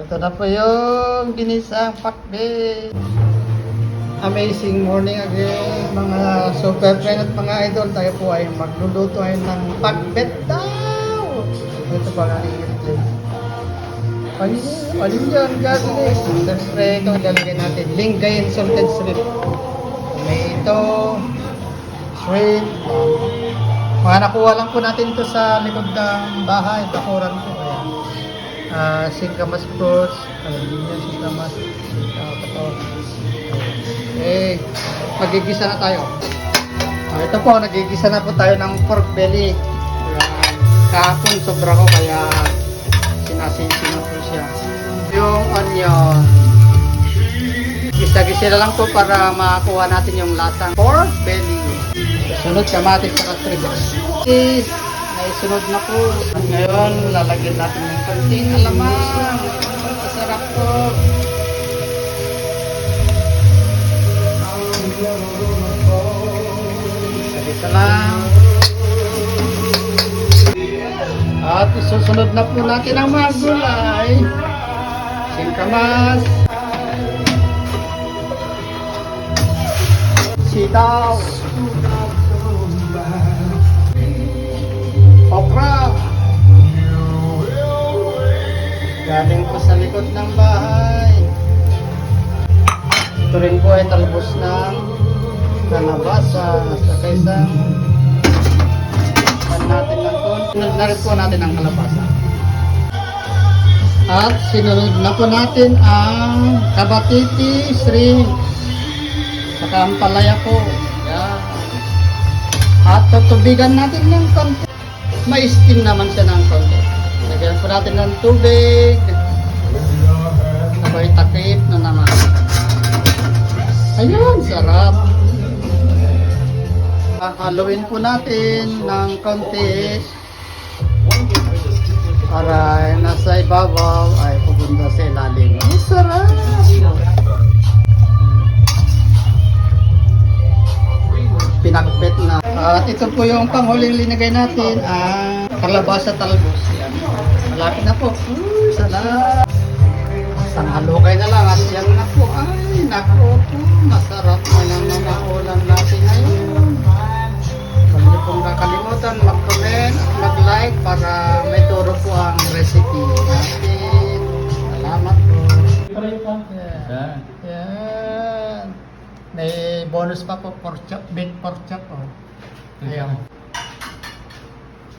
Ito na po yung ginisang pakbet. Amazing morning again mga super friend at mga idol. Tayo po ay magluluto ay ng pakbet daw. Ito pa nga i-explain. Alin yan guys? Siyempre ito ilalagay natin. Lingayen salted shrimp. Tomato, shrimp. Mga nakuha lang po natin ito sa likod ng bahay. Bakuran po. Singkamas fruits. Alin yan singkamas. Okay. Magigisa na tayo. Ito po, nagigisa na po tayo ng pork belly. Kahapon sobra ko kaya sinasinsin na po siya. Yung onion. Gisa-gisa na lang po para makakuha natin yung lasang pork belly. Sunod kamatis sa kastribos. Naisunod na po. Ngayon, lalagyan natin ng konting alamang. Masarap po. Isa lang. At susunod na po natin ang mga gulay. Singkamas, sitaw, okra. Galing po sa likod ng bahay. Ito rin po ay talbos ng kalabasa. Saka isang natin ng konti. Narin po natin ang kalabasa. At sinunod na po natin ang kabatiti shrimp. Saka ang palaya po. Yan. At tutubigan natin ng konti. May steam naman siya ng konti. Lagyan po natin ng tubig. Ako'y takip na naman. Ayun, sarap. Haluin po natin ng konti para nasa ibabaw ay pupunta sa ilalim. Ay, sarap! Pinakbet na. At ito po yung panghuling linagay natin, ang kalabasa talbos. Yan. Malapit na po. Sarap! Isang halukay na lang at yan na po. Ay, naku po. Masarap na yung mga ulam natin ngayon. Huwag niyo pong kakalimutan mag-comment at mag-like para may turo po ang recipe natin. Salamat po. Yan. Yan. May bonus pa po, pork chop, baked pork chop. Oh. Ayan.